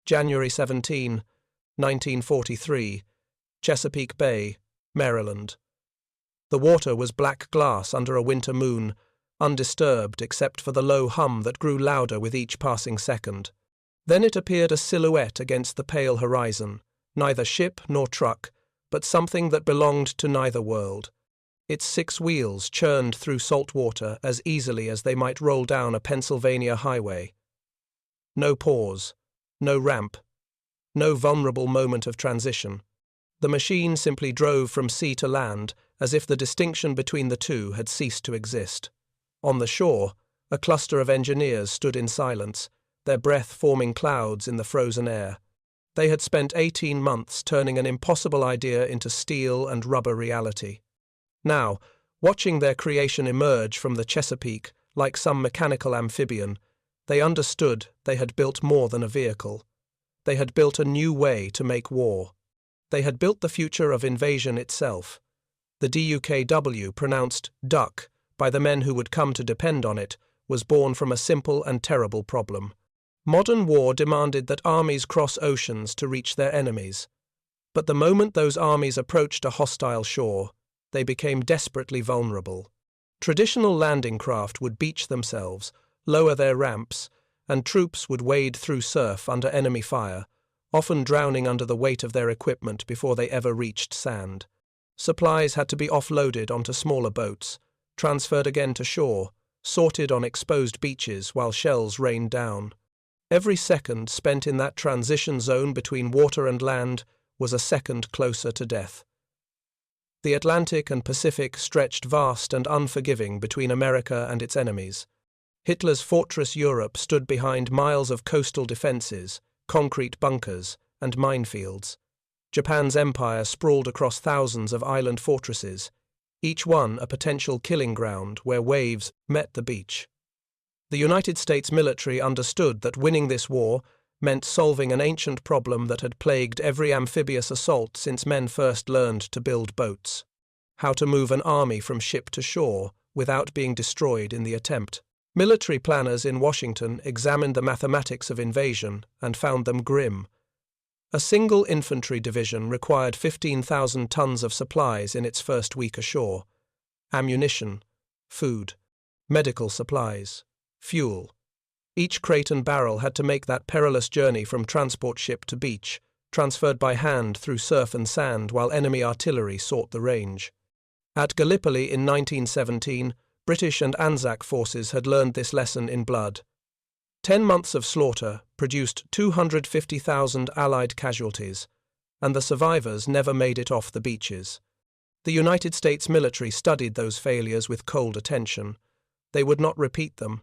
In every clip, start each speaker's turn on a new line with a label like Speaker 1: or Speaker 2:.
Speaker 1: January 17, 1943, Chesapeake Bay, Maryland. The water was black glass under a winter moon, undisturbed except for the low hum that grew louder with each passing second. Then it appeared a silhouette against the pale horizon, neither ship nor truck, but something that belonged to neither world. Its 6 wheels churned through salt water as easily as they might roll down a Pennsylvania highway. No pause, no ramp, no vulnerable moment of transition. The machine simply drove from sea to land as if the distinction between the two had ceased to exist. On the shore, a cluster of engineers stood in silence, their breath forming clouds in the frozen air. They had spent 18 months turning an impossible idea into steel and rubber reality. Now, watching their creation emerge from the Chesapeake like some mechanical amphibian, they understood they had built more than a vehicle. They had built a new way to make war. They had built the future of invasion itself. The DUKW, pronounced duck by the men who would come to depend on it, was born from a simple and terrible problem. Modern war demanded that armies cross oceans to reach their enemies. But the moment those armies approached a hostile shore, they became desperately vulnerable. Traditional landing craft would beach themselves, lower their ramps, and troops would wade through surf under enemy fire, often drowning under the weight of their equipment before they ever reached sand. Supplies had to be offloaded onto smaller boats, transferred again to shore, sorted on exposed beaches while shells rained down. Every second spent in that transition zone between water and land was a second closer to death. The Atlantic and Pacific stretched vast and unforgiving between America and its enemies. Hitler's fortress Europe stood behind miles of coastal defenses, concrete bunkers, and minefields. Japan's empire sprawled across thousands of island fortresses, each one a potential killing ground where waves met the beach. The United States military understood that winning this war meant solving an ancient problem that had plagued every amphibious assault since men first learned to build boats: how to move an army from ship to shore without being destroyed in the attempt. Military planners in Washington examined the mathematics of invasion and found them grim. A single infantry division required 15,000 tons of supplies in its first week ashore: ammunition, food, medical supplies, fuel. Each crate and barrel had to make that perilous journey from transport ship to beach, transferred by hand through surf and sand while enemy artillery sought the range. At Gallipoli in 1917, British and Anzac forces had learned this lesson in blood. 10 months of slaughter produced 250,000 Allied casualties, and the survivors never made it off the beaches. The United States military studied those failures with cold attention. They would not repeat them.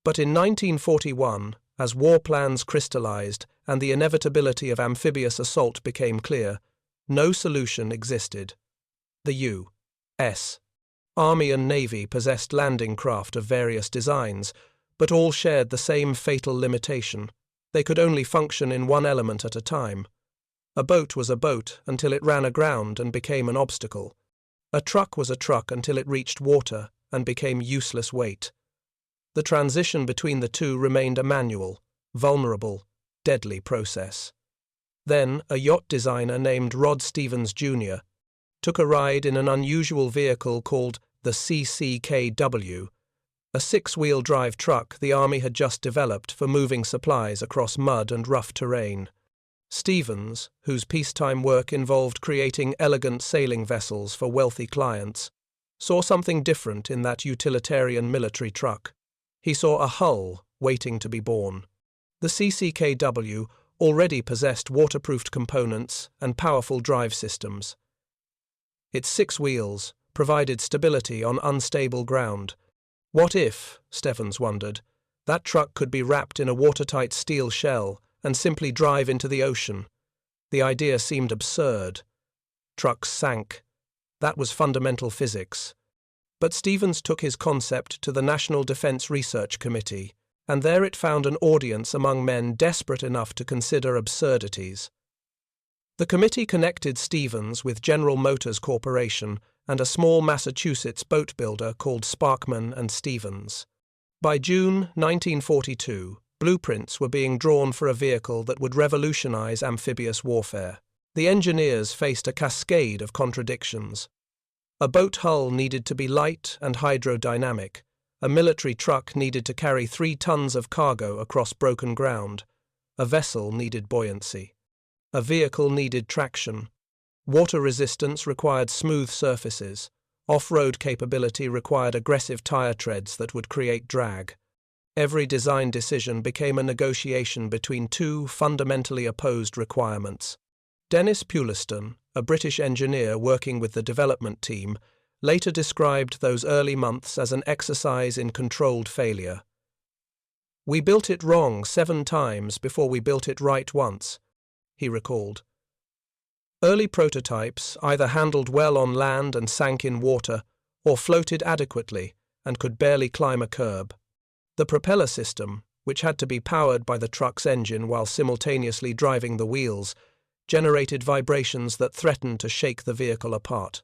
Speaker 1: But in 1941, as war plans crystallized and the inevitability of amphibious assault became clear, no solution existed. The U.S. Army and Navy possessed landing craft of various designs, but all shared the same fatal limitation. They could only function in one element at a time. A boat was a boat until it ran aground and became an obstacle. A truck was a truck until it reached water and became useless weight. The transition between the two remained a manual, vulnerable, deadly process. Then a yacht designer named Rod Stevens, Jr. took a ride in an unusual vehicle called the CCKW, a 6-wheel drive truck the Army had just developed for moving supplies across mud and rough terrain. Stevens, whose peacetime work involved creating elegant sailing vessels for wealthy clients, saw something different in that utilitarian military truck. He saw a hull waiting to be born. The CCKW already possessed waterproofed components and powerful drive systems. Its 6 wheels provided stability on unstable ground. What if, Stevens wondered, that truck could be wrapped in a watertight steel shell and simply drive into the ocean? The idea seemed absurd. Trucks sank. That was fundamental physics. But Stevens took his concept to the National Defense Research Committee, and there it found an audience among men desperate enough to consider absurdities. The committee connected Stevens with General Motors Corporation and a small Massachusetts boat builder called Sparkman and Stevens. By June 1942, blueprints were being drawn for a vehicle that would revolutionize amphibious warfare. The engineers faced a cascade of contradictions. A boat hull needed to be light and hydrodynamic. A military truck needed to carry 3 tons of cargo across broken ground. A vessel needed buoyancy. A vehicle needed traction. Water resistance required smooth surfaces. Off-road capability required aggressive tire treads that would create drag. Every design decision became a negotiation between 2 fundamentally opposed requirements. Dennis Puliston, a British engineer working with the development team, later described those early months as an exercise in controlled failure. "We built it wrong 7 times before we built it right once," he recalled. Early prototypes either handled well on land and sank in water, or floated adequately and could barely climb a curb. The propeller system, which had to be powered by the truck's engine while simultaneously driving the wheels, generated vibrations that threatened to shake the vehicle apart.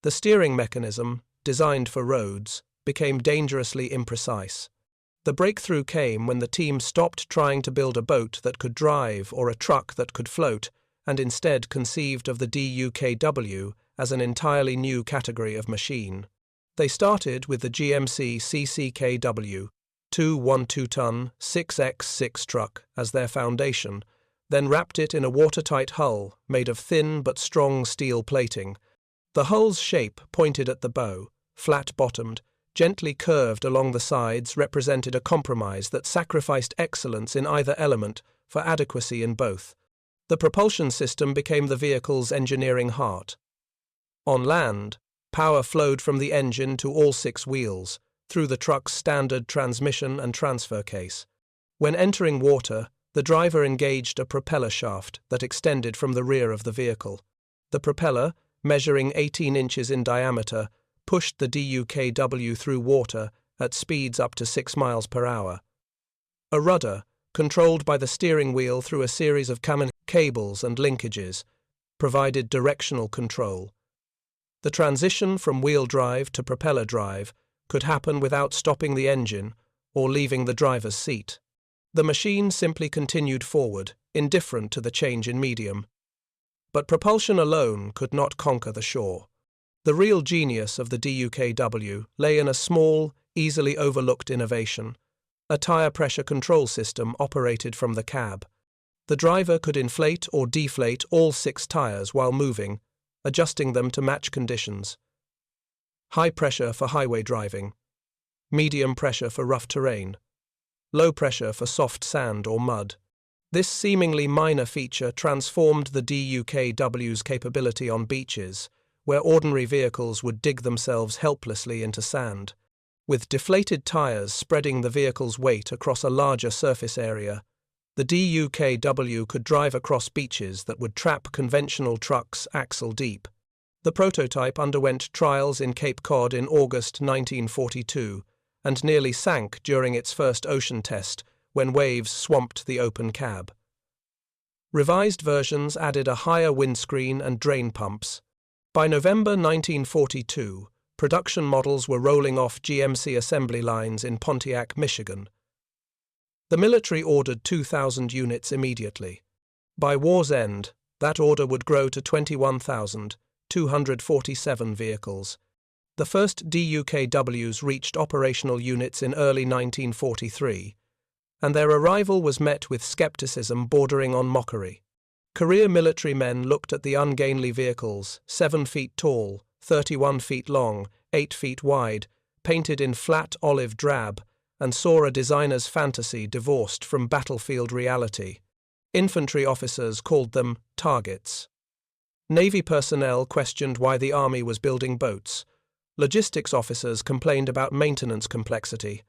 Speaker 1: The steering mechanism, designed for roads, became dangerously imprecise. The breakthrough came when the team stopped trying to build a boat that could drive or a truck that could float, and instead conceived of the DUKW as an entirely new category of machine. They started with the GMC CCKW, 2 1.2-ton 6x6 truck as their foundation, then wrapped it in a watertight hull made of thin but strong steel plating. The hull's shape pointed at the bow, flat-bottomed, gently curved along the sides represented a compromise that sacrificed excellence in either element for adequacy in both. The propulsion system became the vehicle's engineering heart. On land, power flowed from the engine to all 6 wheels, through the truck's standard transmission and transfer case. When entering water, the driver engaged a propeller shaft that extended from the rear of the vehicle. The propeller, measuring 18 inches in diameter, pushed the DUKW through water at speeds up to 6 miles per hour. A rudder, controlled by the steering wheel through a series of cables and linkages, provided directional control. The transition from wheel drive to propeller drive could happen without stopping the engine or leaving the driver's seat. The machine simply continued forward, indifferent to the change in medium. But propulsion alone could not conquer the shore. The real genius of the DUKW lay in a small, easily overlooked innovation. A tire pressure control system operated from the cab. The driver could inflate or deflate all 6 tires while moving, adjusting them to match conditions. High pressure for highway driving, medium pressure for rough terrain, low pressure for soft sand or mud. This seemingly minor feature transformed the DUKW's capability on beaches, where ordinary vehicles would dig themselves helplessly into sand. With deflated tires spreading the vehicle's weight across a larger surface area, the DUKW could drive across beaches that would trap conventional trucks axle deep. The prototype underwent trials in Cape Cod in August 1942 and nearly sank during its first ocean test when waves swamped the open cab. Revised versions added a higher windscreen and drain pumps. By November 1942, production models were rolling off GMC assembly lines in Pontiac, Michigan. The military ordered 2,000 units immediately. By war's end, that order would grow to 21,247 vehicles. The first DUKWs reached operational units in early 1943, and their arrival was met with skepticism bordering on mockery. Career military men looked at the ungainly vehicles, 7 feet tall, 31 feet long, 8 feet wide, painted in flat olive drab, and saw a designer's fantasy divorced from battlefield reality. Infantry officers called them targets. Navy personnel questioned why the Army was building boats. Logistics officers complained about maintenance complexity.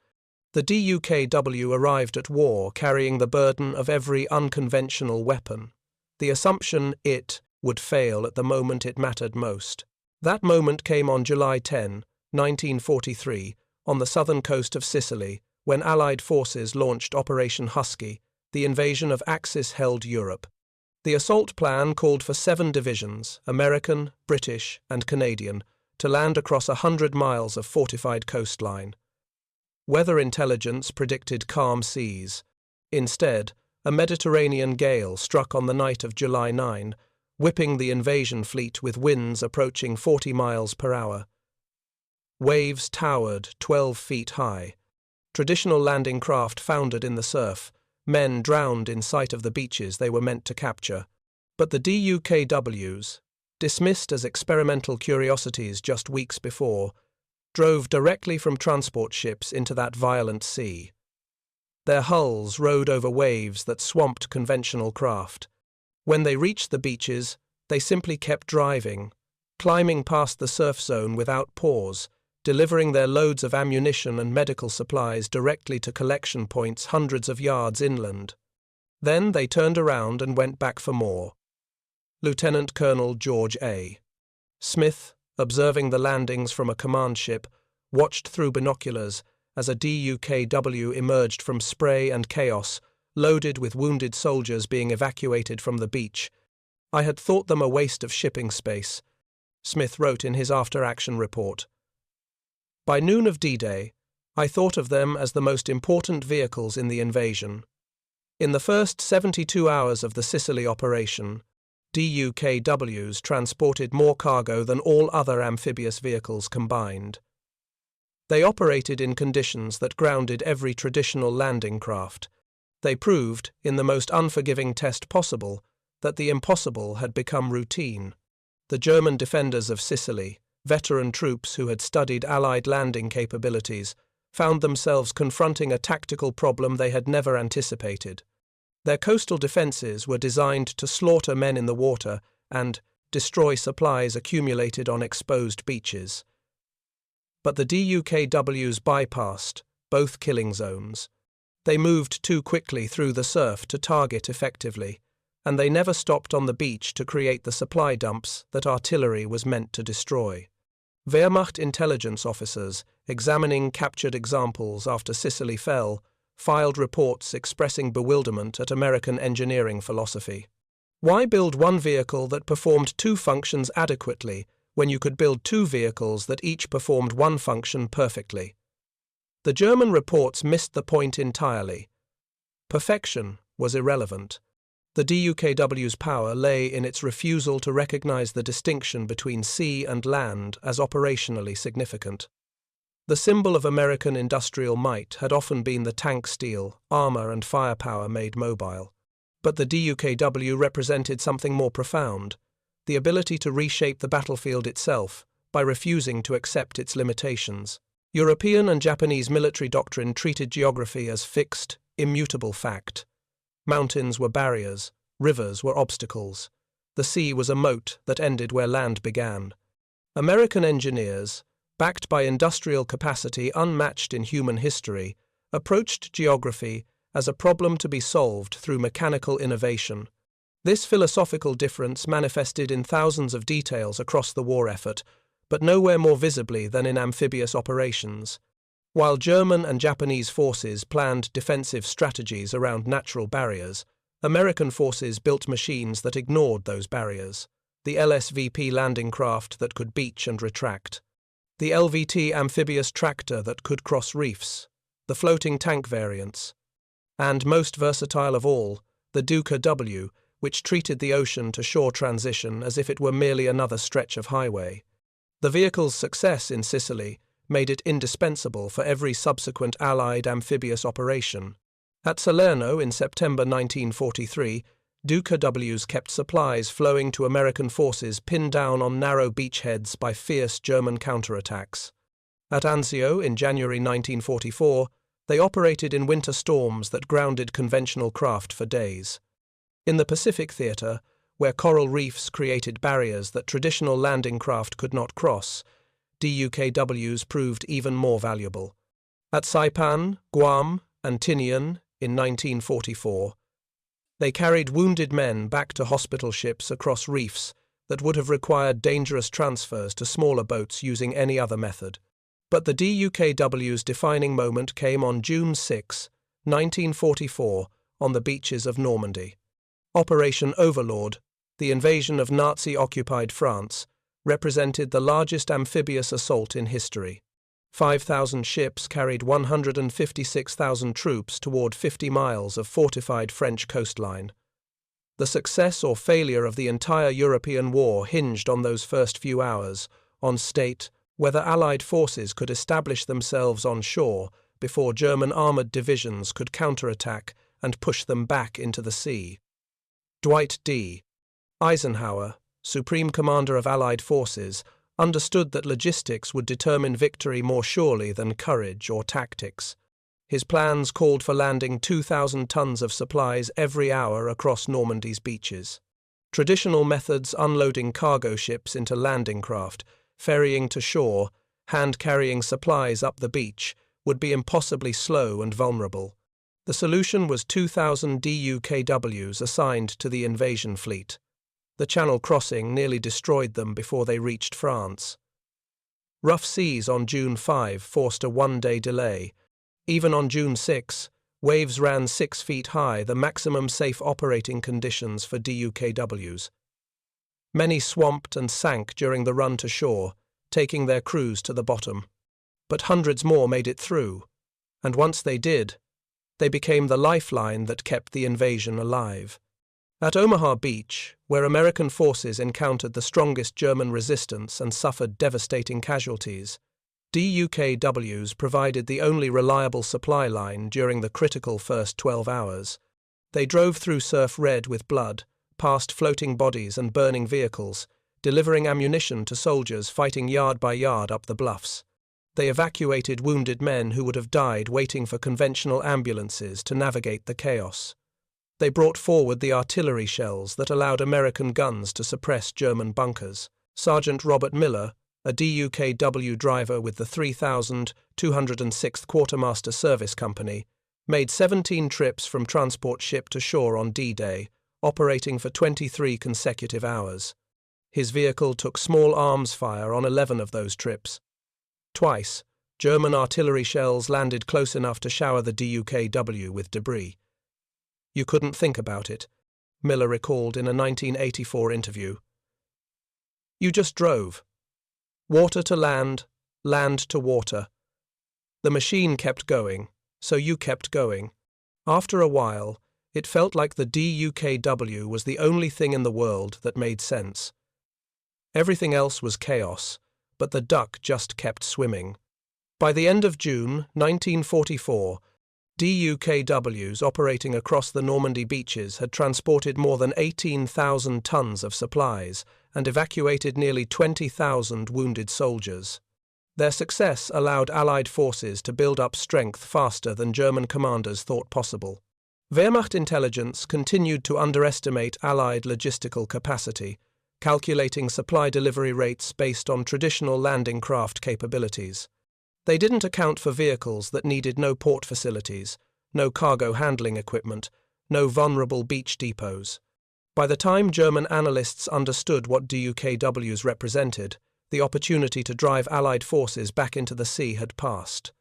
Speaker 1: The DUKW arrived at war carrying the burden of every unconventional weapon. The assumption it would fail at the moment it mattered most. That moment came on July 10, 1943, on the southern coast of Sicily, when Allied forces launched Operation Husky, the invasion of Axis-held Europe. The assault plan called for 7 divisions, American, British, and Canadian, to land across 100 miles of fortified coastline. Weather intelligence predicted calm seas. Instead, a Mediterranean gale struck on the night of July 9, whipping the invasion fleet with winds approaching 40 miles per hour. Waves towered 12 feet high. Traditional landing craft foundered in the surf, men drowned in sight of the beaches they were meant to capture. But the DUKWs, dismissed as experimental curiosities just weeks before, drove directly from transport ships into that violent sea. Their hulls rode over waves that swamped conventional craft. When they reached the beaches, they simply kept driving, climbing past the surf zone without pause, delivering their loads of ammunition and medical supplies directly to collection points hundreds of yards inland. Then they turned around and went back for more. Lieutenant Colonel George A. Smith, observing the landings from a command ship, watched through binoculars as a DUKW emerged from spray and chaos, loaded with wounded soldiers being evacuated from the beach. "I had thought them a waste of shipping space," Smith wrote in his after-action report. "By noon of D-Day, I thought of them as the most important vehicles in the invasion. In the first 72 hours of the Sicily operation, DUKWs transported more cargo than all other amphibious vehicles combined. They operated in conditions that grounded every traditional landing craft. They proved, in the most unforgiving test possible, that the impossible had become routine. The German defenders of Sicily, veteran troops who had studied Allied landing capabilities, found themselves confronting a tactical problem they had never anticipated. Their coastal defenses were designed to slaughter men in the water and destroy supplies accumulated on exposed beaches. But the DUKWs bypassed both killing zones. They moved too quickly through the surf to target effectively, and they never stopped on the beach to create the supply dumps that artillery was meant to destroy. Wehrmacht intelligence officers, examining captured examples after Sicily fell, filed reports expressing bewilderment at American engineering philosophy. Why build one vehicle that performed two functions adequately when you could build two vehicles that each performed one function perfectly? The German reports missed the point entirely. Perfection was irrelevant. The DUKW's power lay in its refusal to recognize the distinction between sea and land as operationally significant. The symbol of American industrial might had often been the tank steel, armor and firepower made mobile. But the DUKW represented something more profound, the ability to reshape the battlefield itself by refusing to accept its limitations. European and Japanese military doctrine treated geography as fixed, immutable fact. Mountains were barriers, rivers were obstacles. The sea was a moat that ended where land began. American engineers, backed by industrial capacity unmatched in human history, approached geography as a problem to be solved through mechanical innovation. This philosophical difference manifested in thousands of details across the war effort, but nowhere more visibly than in amphibious operations. While German and Japanese forces planned defensive strategies around natural barriers, American forces built machines that ignored those barriers. The LSVP landing craft that could beach and retract, the LVT amphibious tractor that could cross reefs, the floating tank variants, and, most versatile of all, the DUKW, which treated the ocean-to-shore transition as if it were merely another stretch of highway. The vehicle's success in Sicily made it indispensable for every subsequent Allied amphibious operation. At Salerno in September 1943, DUKWs kept supplies flowing to American forces pinned down on narrow beachheads by fierce German counterattacks. At Anzio in January 1944, they operated in winter storms that grounded conventional craft for days. In the Pacific Theater, where coral reefs created barriers that traditional landing craft could not cross, DUKWs proved even more valuable. At Saipan, Guam, and Tinian in 1944, they carried wounded men back to hospital ships across reefs that would have required dangerous transfers to smaller boats using any other method. But the DUKW's defining moment came on June 6, 1944, on the beaches of Normandy. Operation Overlord, the invasion of Nazi-occupied France, represented the largest amphibious assault in history. 5,000 ships carried 156,000 troops toward 50 miles of fortified French coastline. The success or failure of the entire European war hinged on those first few hours, on state, whether Allied forces could establish themselves on shore before German armoured divisions could counterattack and push them back into the sea. Dwight D. Eisenhower, Supreme Commander of Allied forces, understood that logistics would determine victory more surely than courage or tactics. His plans called for landing 2,000 tons of supplies every hour across Normandy's beaches. Traditional methods unloading cargo ships into landing craft, ferrying to shore, hand-carrying supplies up the beach, would be impossibly slow and vulnerable. The solution was 2,000 DUKWs assigned to the invasion fleet. The Channel crossing nearly destroyed them before they reached France. Rough seas on June 5 forced a one-day delay. Even on June 6, waves ran 6 feet high, the maximum safe operating conditions for DUKWs. Many swamped and sank during the run to shore, taking their crews to the bottom. But hundreds more made it through, and once they did, they became the lifeline that kept the invasion alive. At Omaha Beach, where American forces encountered the strongest German resistance and suffered devastating casualties, DUKWs provided the only reliable supply line during the critical first 12 hours. They drove through surf red with blood, past floating bodies and burning vehicles, delivering ammunition to soldiers fighting yard by yard up the bluffs. They evacuated wounded men who would have died waiting for conventional ambulances to navigate the chaos. They brought forward the artillery shells that allowed American guns to suppress German bunkers. Sergeant Robert Miller, a DUKW driver with the 3,206th Quartermaster Service Company, made 17 trips from transport ship to shore on D-Day, operating for 23 consecutive hours. His vehicle took small arms fire on 11 of those trips. Twice, German artillery shells landed close enough to shower the DUKW with debris. "You couldn't think about it," Miller recalled in a 1984 interview. "You just drove. Water to land, land to water. The machine kept going, so you kept going. After a while, it felt like the DUKW was the only thing in the world that made sense. Everything else was chaos, but the duck just kept swimming." By the end of June 1944, DUKWs operating across the Normandy beaches had transported more than 18,000 tons of supplies and evacuated nearly 20,000 wounded soldiers. Their success allowed Allied forces to build up strength faster than German commanders thought possible. Wehrmacht intelligence continued to underestimate Allied logistical capacity, calculating supply delivery rates based on traditional landing craft capabilities. They didn't account for vehicles that needed no port facilities, no cargo handling equipment, no vulnerable beach depots. By the time German analysts understood what DUKWs represented, the opportunity to drive Allied forces back into the sea had passed.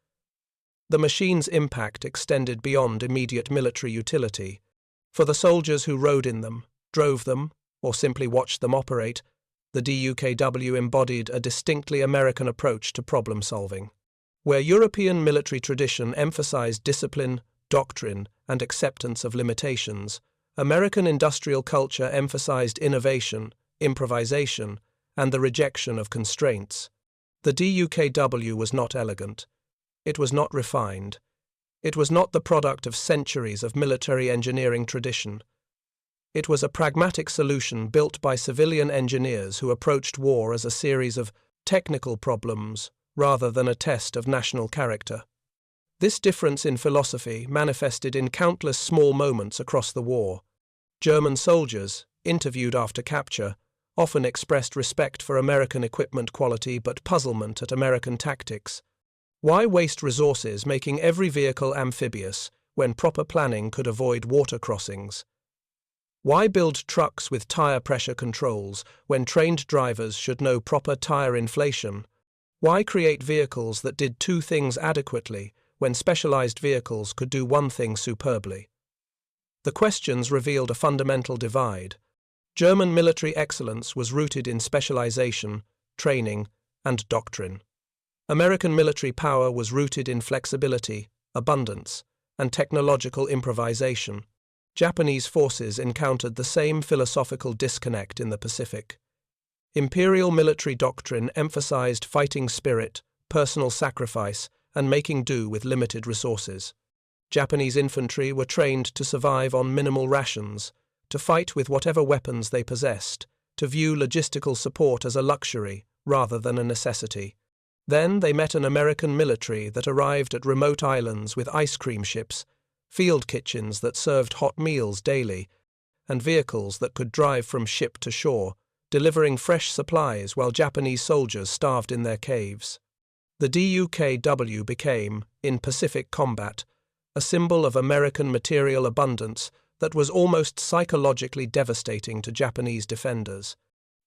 Speaker 1: The machine's impact extended beyond immediate military utility. For the soldiers who rode in them, drove them, or simply watched them operate, the DUKW embodied a distinctly American approach to problem solving. Where European military tradition emphasized discipline, doctrine, and acceptance of limitations, American industrial culture emphasized innovation, improvisation, and the rejection of constraints. The DUKW was not elegant. It was not refined. It was not the product of centuries of military engineering tradition. It was a pragmatic solution built by civilian engineers who approached war as a series of technical problems rather than a test of national character. This difference in philosophy manifested in countless small moments across the war. German soldiers, interviewed after capture, often expressed respect for American equipment quality but puzzlement at American tactics. Why waste resources making every vehicle amphibious when proper planning could avoid water crossings? Why build trucks with tire pressure controls when trained drivers should know proper tire inflation? Why create vehicles that did two things adequately when specialized vehicles could do one thing superbly? The questions revealed a fundamental divide. German military excellence was rooted in specialization, training, and doctrine. American military power was rooted in flexibility, abundance, and technological improvisation. Japanese forces encountered the same philosophical disconnect in the Pacific. Imperial military doctrine emphasized fighting spirit, personal sacrifice, and making do with limited resources. Japanese infantry were trained to survive on minimal rations, to fight with whatever weapons they possessed, to view logistical support as a luxury rather than a necessity. Then they met an American military that arrived at remote islands with ice cream ships, field kitchens that served hot meals daily, and vehicles that could drive from ship to shore, delivering fresh supplies while Japanese soldiers starved in their caves. The DUKW became, in Pacific combat, a symbol of American material abundance that was almost psychologically devastating to Japanese defenders.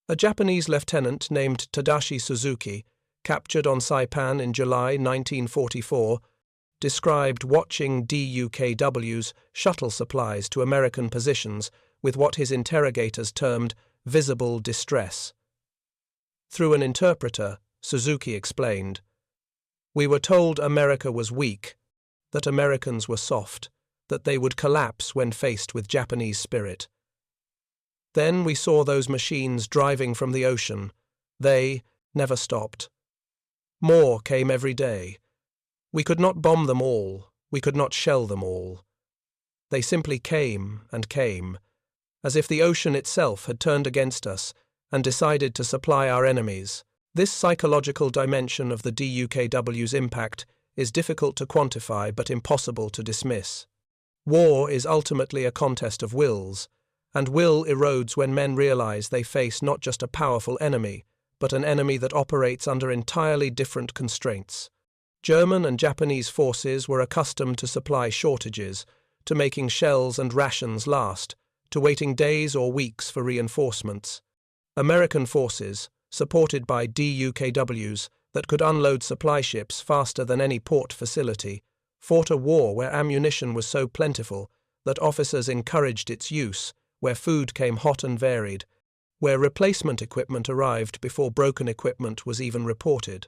Speaker 1: A Japanese lieutenant named Tadashi Suzuki, captured on Saipan in July 1944, described watching DUKW's shuttle supplies to American positions with what his interrogators termed visible distress. Through an interpreter, Suzuki explained, "We were told America was weak, that Americans were soft, that they would collapse when faced with Japanese spirit. Then we saw those machines driving from the ocean. They never stopped. More came every day. We could not bomb them all, we could not shell them all. They simply came and came, as if the ocean itself had turned against us and decided to supply our enemies." This psychological dimension of the DUKW's impact is difficult to quantify but impossible to dismiss. War is ultimately a contest of wills, and will erodes when men realize they face not just a powerful enemy, but an enemy that operates under entirely different constraints. German and Japanese forces were accustomed to supply shortages, to making shells and rations last, to waiting days or weeks for reinforcements. American forces, supported by DUKWs that could unload supply ships faster than any port facility, fought a war where ammunition was so plentiful that officers encouraged its use, where food came hot and varied, where replacement equipment arrived before broken equipment was even reported.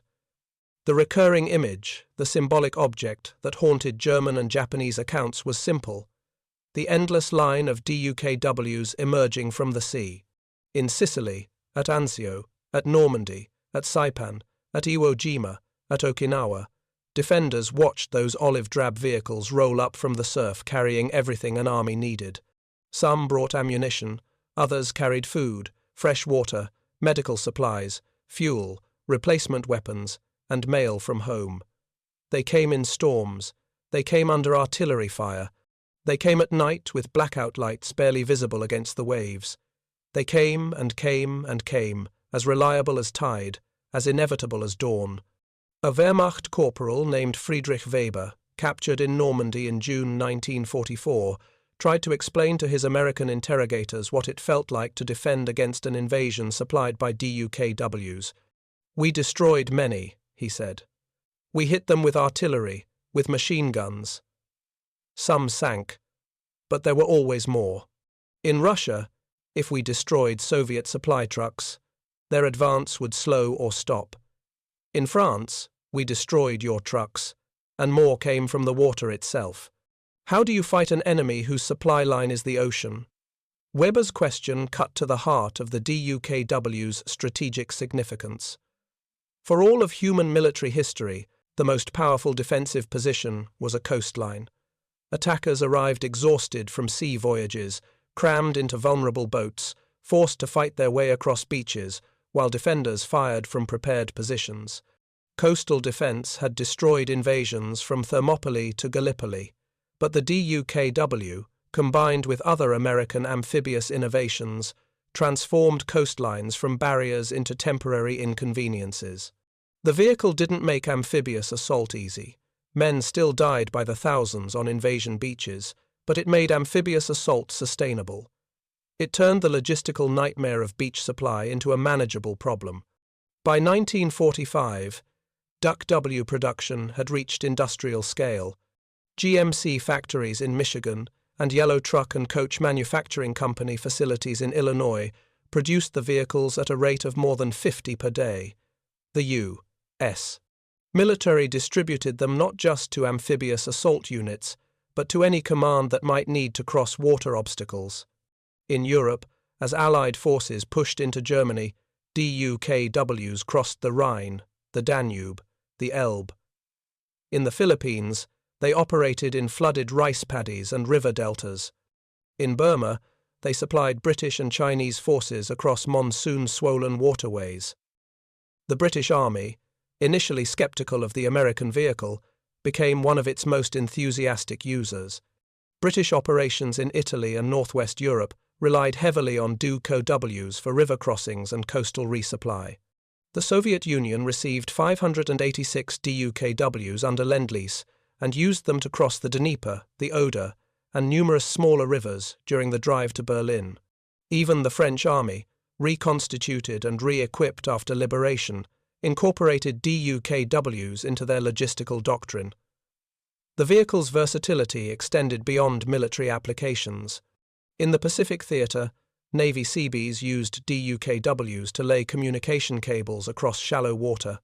Speaker 1: The recurring image, the symbolic object that haunted German and Japanese accounts was simple: the endless line of DUKWs emerging from the sea. In Sicily, at Anzio, at Normandy, at Saipan, at Iwo Jima, at Okinawa, defenders watched those olive-drab vehicles roll up from the surf carrying everything an army needed. Some brought ammunition, others carried food, fresh water, medical supplies, fuel, replacement weapons, and mail from home. They came in storms, they came under artillery fire, they came at night with blackout lights barely visible against the waves. They came and came and came, as reliable as tide, as inevitable as dawn. A Wehrmacht corporal named Friedrich Weber, captured in Normandy in June 1944, tried to explain to his American interrogators what it felt like to defend against an invasion supplied by DUKWs. "We destroyed many," he said. "We hit them with artillery, with machine guns. Some sank, but there were always more. In Russia, if we destroyed Soviet supply trucks, their advance would slow or stop. In France, we destroyed your trucks, and more came from the water itself. How do you fight an enemy whose supply line is the ocean?" Weber's question cut to the heart of the DUKW's strategic significance. For all of human military history, the most powerful defensive position was a coastline. Attackers arrived exhausted from sea voyages, crammed into vulnerable boats, forced to fight their way across beaches, while defenders fired from prepared positions. Coastal defense had destroyed invasions from Thermopylae to Gallipoli, but the DUKW, combined with other American amphibious innovations, transformed coastlines from barriers into temporary inconveniences. The vehicle didn't make amphibious assault easy. Men still died by the thousands on invasion beaches, but it made amphibious assault sustainable. It turned the logistical nightmare of beach supply into a manageable problem. By 1945, DUKW production had reached industrial scale. GMC factories in Michigan and Yellow Truck and Coach Manufacturing Company facilities in Illinois produced the vehicles at a rate of more than 50 per day. The U.S. Military distributed them not just to amphibious assault units, but to any command that might need to cross water obstacles. In Europe, as Allied forces pushed into Germany, DUKWs crossed the Rhine, the Danube, the Elbe. In the Philippines, they operated in flooded rice paddies and river deltas. In Burma, they supplied British and Chinese forces across monsoon-swollen waterways. The British Army, initially skeptical of the American vehicle, became one of its most enthusiastic users. British operations in Italy and northwest Europe relied heavily on DUKWs for river crossings and coastal resupply. The Soviet Union received 586 DUKWs under Lend-Lease and used them to cross the Dnieper, the Oder, and numerous smaller rivers during the drive to Berlin. Even the French army, reconstituted and re-equipped after liberation, incorporated DUKWs into their logistical doctrine. The vehicle's versatility extended beyond military applications. In the Pacific Theater, Navy Seabees used DUKWs to lay communication cables across shallow water.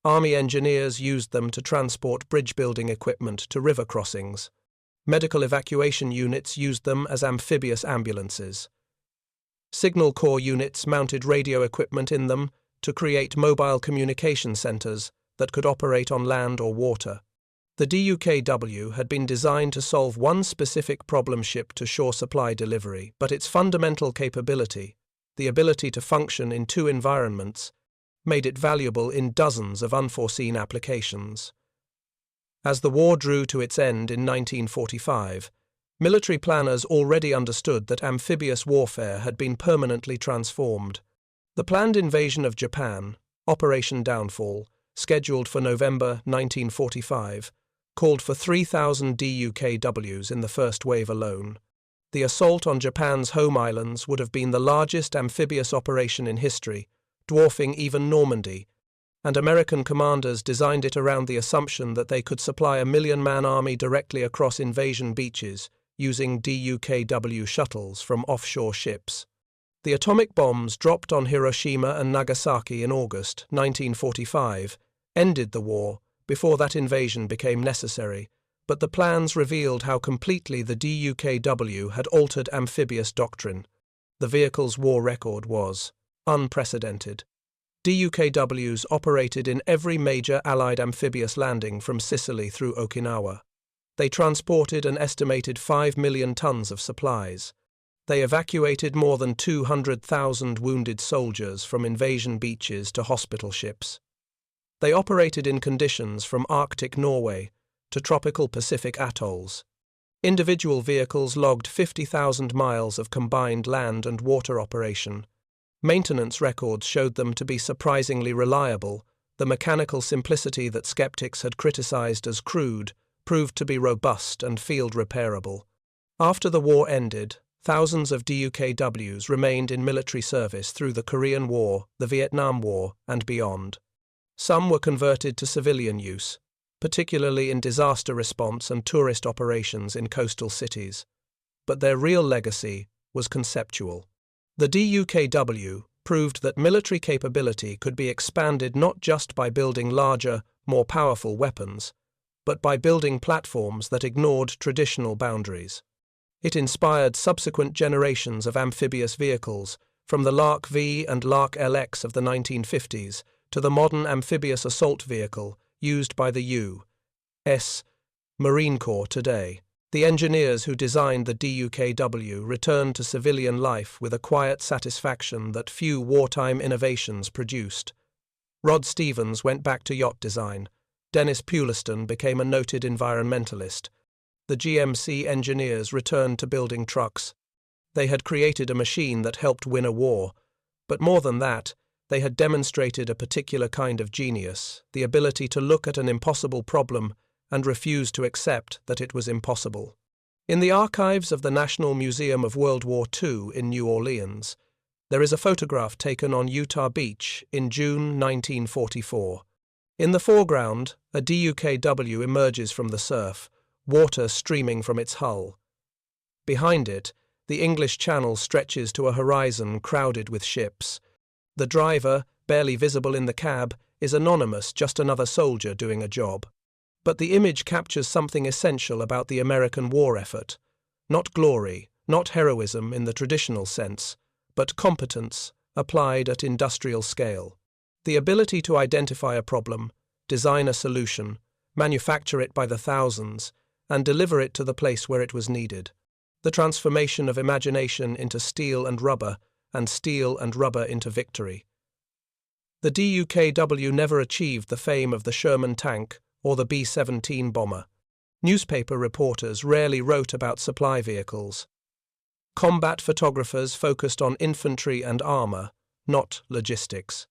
Speaker 1: Army engineers used them to transport bridge-building equipment to river crossings. Medical evacuation units used them as amphibious ambulances. Signal Corps units mounted radio equipment in them to create mobile communication centers that could operate on land or water. The DUKW had been designed to solve one specific problem: ship-to-shore supply delivery, but its fundamental capability, the ability to function in two environments, made it valuable in dozens of unforeseen applications. As the war drew to its end in 1945, military planners already understood that amphibious warfare had been permanently transformed. The planned invasion of Japan, Operation Downfall, scheduled for November 1945, called for 3,000 DUKWs in the first wave alone. The assault on Japan's home islands would have been the largest amphibious operation in history, dwarfing even Normandy, and American commanders designed it around the assumption that they could supply a million-man army directly across invasion beaches using DUKW shuttles from offshore ships. The atomic bombs dropped on Hiroshima and Nagasaki in August 1945 ended the war before that invasion became necessary, but the plans revealed how completely the DUKW had altered amphibious doctrine. The vehicle's war record was unprecedented. DUKWs operated in every major Allied amphibious landing from Sicily through Okinawa. They transported an estimated 5 million tons of supplies. They evacuated more than 200,000 wounded soldiers from invasion beaches to hospital ships. They operated in conditions from Arctic Norway to tropical Pacific atolls. Individual vehicles logged 50,000 miles of combined land and water operation. Maintenance records showed them to be surprisingly reliable. The mechanical simplicity that skeptics had criticized as crude proved to be robust and field repairable. After the war ended, thousands of DUKWs remained in military service through the Korean War, the Vietnam War, and beyond. Some were converted to civilian use, particularly in disaster response and tourist operations in coastal cities. But their real legacy was conceptual. The DUKW proved that military capability could be expanded not just by building larger, more powerful weapons, but by building platforms that ignored traditional boundaries. It inspired subsequent generations of amphibious vehicles, from the Lark V and Lark LX of the 1950s to the modern amphibious assault vehicle used by the U.S. Marine Corps today. The engineers who designed the DUKW returned to civilian life with a quiet satisfaction that few wartime innovations produced. Rod Stevens went back to yacht design. Dennis Puliston became a noted environmentalist. The GMC engineers returned to building trucks. They had created a machine that helped win a war, but more than that, they had demonstrated a particular kind of genius, the ability to look at an impossible problem and refuse to accept that it was impossible. In the archives of the National Museum of World War II in New Orleans, there is a photograph taken on Utah Beach in June 1944. In the foreground, a DUKW emerges from the surf, water streaming from its hull. Behind it, the English Channel stretches to a horizon crowded with ships. The driver, barely visible in the cab, is anonymous, just another soldier doing a job. But the image captures something essential about the American war effort. Not glory, not heroism in the traditional sense, but competence applied at industrial scale. The ability to identify a problem, design a solution, manufacture it by the thousands, and deliver it to the place where it was needed. The transformation of imagination into steel and rubber, and steel and rubber into victory. The DUKW never achieved the fame of the Sherman tank or the B-17 bomber. Newspaper reporters rarely wrote about supply vehicles. Combat photographers focused on infantry and armor, not logistics.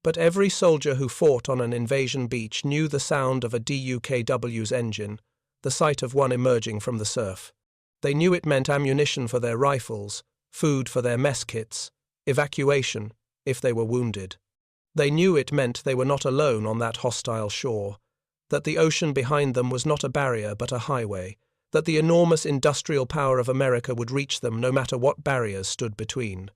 Speaker 1: But every soldier who fought on an invasion beach knew the sound of a DUKW's engine, the sight of one emerging from the surf. They knew it meant ammunition for their rifles, food for their mess kits, evacuation if they were wounded. They knew it meant they were not alone on that hostile shore, that the ocean behind them was not a barrier but a highway, that the enormous industrial power of America would reach them no matter what barriers stood between.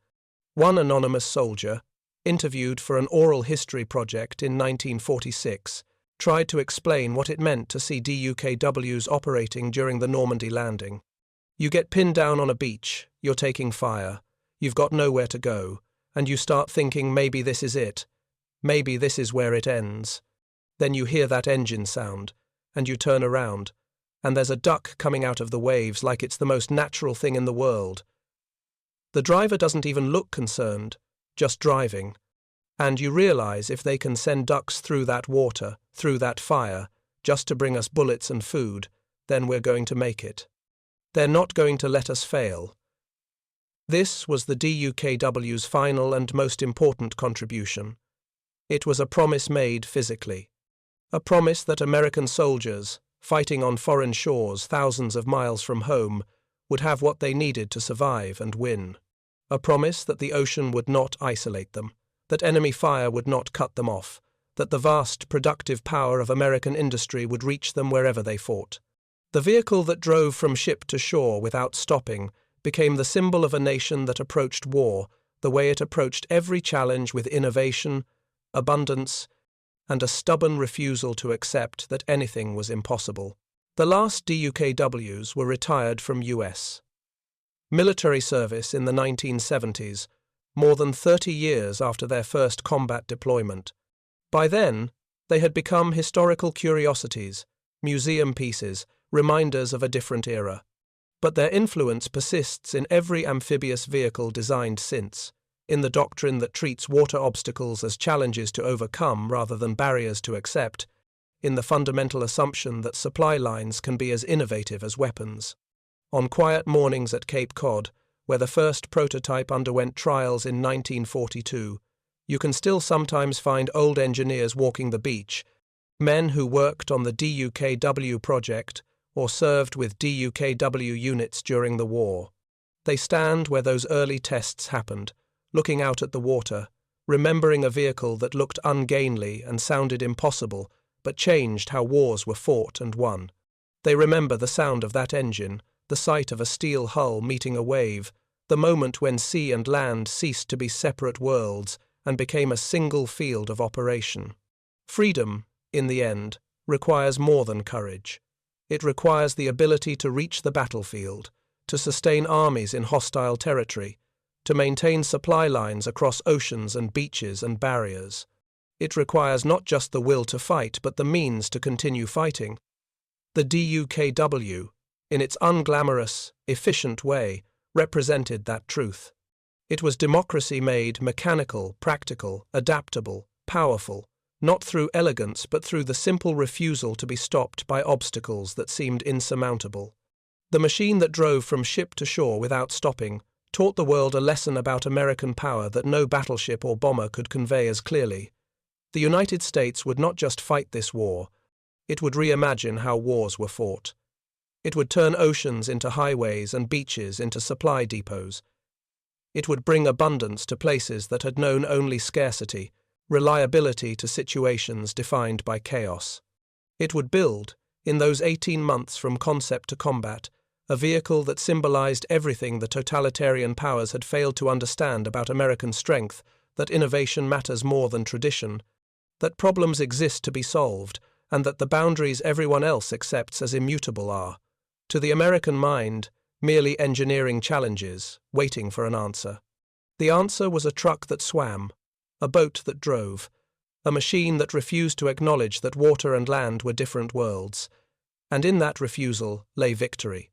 Speaker 1: One anonymous soldier, interviewed for an oral history project in 1946, tried to explain what it meant to see DUKWs operating during the Normandy landing. You get pinned down on a beach, you're taking fire, you've got nowhere to go, and you start thinking maybe this is it, maybe this is where it ends. Then you hear that engine sound, and you turn around, and there's a duck coming out of the waves like it's the most natural thing in the world. The driver doesn't even look concerned, just driving, and you realize if they can send ducks through that water, through that fire, just to bring us bullets and food, then we're going to make it. They're not going to let us fail. This was the DUKW's final and most important contribution. It was a promise made physically. A promise that American soldiers, fighting on foreign shores thousands of miles from home, would have what they needed to survive and win. A promise that the ocean would not isolate them, that enemy fire would not cut them off, that the vast productive power of American industry would reach them wherever they fought. The vehicle that drove from ship to shore without stopping became the symbol of a nation that approached war the way it approached every challenge, with innovation, abundance, and a stubborn refusal to accept that anything was impossible. The last DUKWs were retired from U.S. military service in the 1970s, more than 30 years after their first combat deployment. By then, they had become historical curiosities, museum pieces, reminders of a different era. But their influence persists in every amphibious vehicle designed since, in the doctrine that treats water obstacles as challenges to overcome rather than barriers to accept, in the fundamental assumption that supply lines can be as innovative as weapons. On quiet mornings at Cape Cod, where the first prototype underwent trials in 1942, you can still sometimes find old engineers walking the beach, men who worked on the DUKW project or served with DUKW units during the war. They stand where those early tests happened, looking out at the water, remembering a vehicle that looked ungainly and sounded impossible, but changed how wars were fought and won. They remember the sound of that engine, the sight of a steel hull meeting a wave, the moment when sea and land ceased to be separate worlds and became a single field of operation. Freedom, in the end, requires more than courage. It requires the ability to reach the battlefield, to sustain armies in hostile territory, to maintain supply lines across oceans and beaches and barriers. It requires not just the will to fight, but the means to continue fighting. The DUKW, in its unglamorous, efficient way, represented that truth. It was democracy made mechanical, practical, adaptable, powerful, not through elegance but through the simple refusal to be stopped by obstacles that seemed insurmountable. The machine that drove from ship to shore without stopping taught the world a lesson about American power that no battleship or bomber could convey as clearly. The United States would not just fight this war, it would reimagine how wars were fought. It would turn oceans into highways and beaches into supply depots. It would bring abundance to places that had known only scarcity, reliability to situations defined by chaos. It would build, in those 18 months from concept to combat, a vehicle that symbolized everything the totalitarian powers had failed to understand about American strength, that innovation matters more than tradition, that problems exist to be solved, and that the boundaries everyone else accepts as immutable are, to the American mind, merely engineering challenges, waiting for an answer. The answer was a truck that swam, a boat that drove, a machine that refused to acknowledge that water and land were different worlds, and in that refusal lay victory.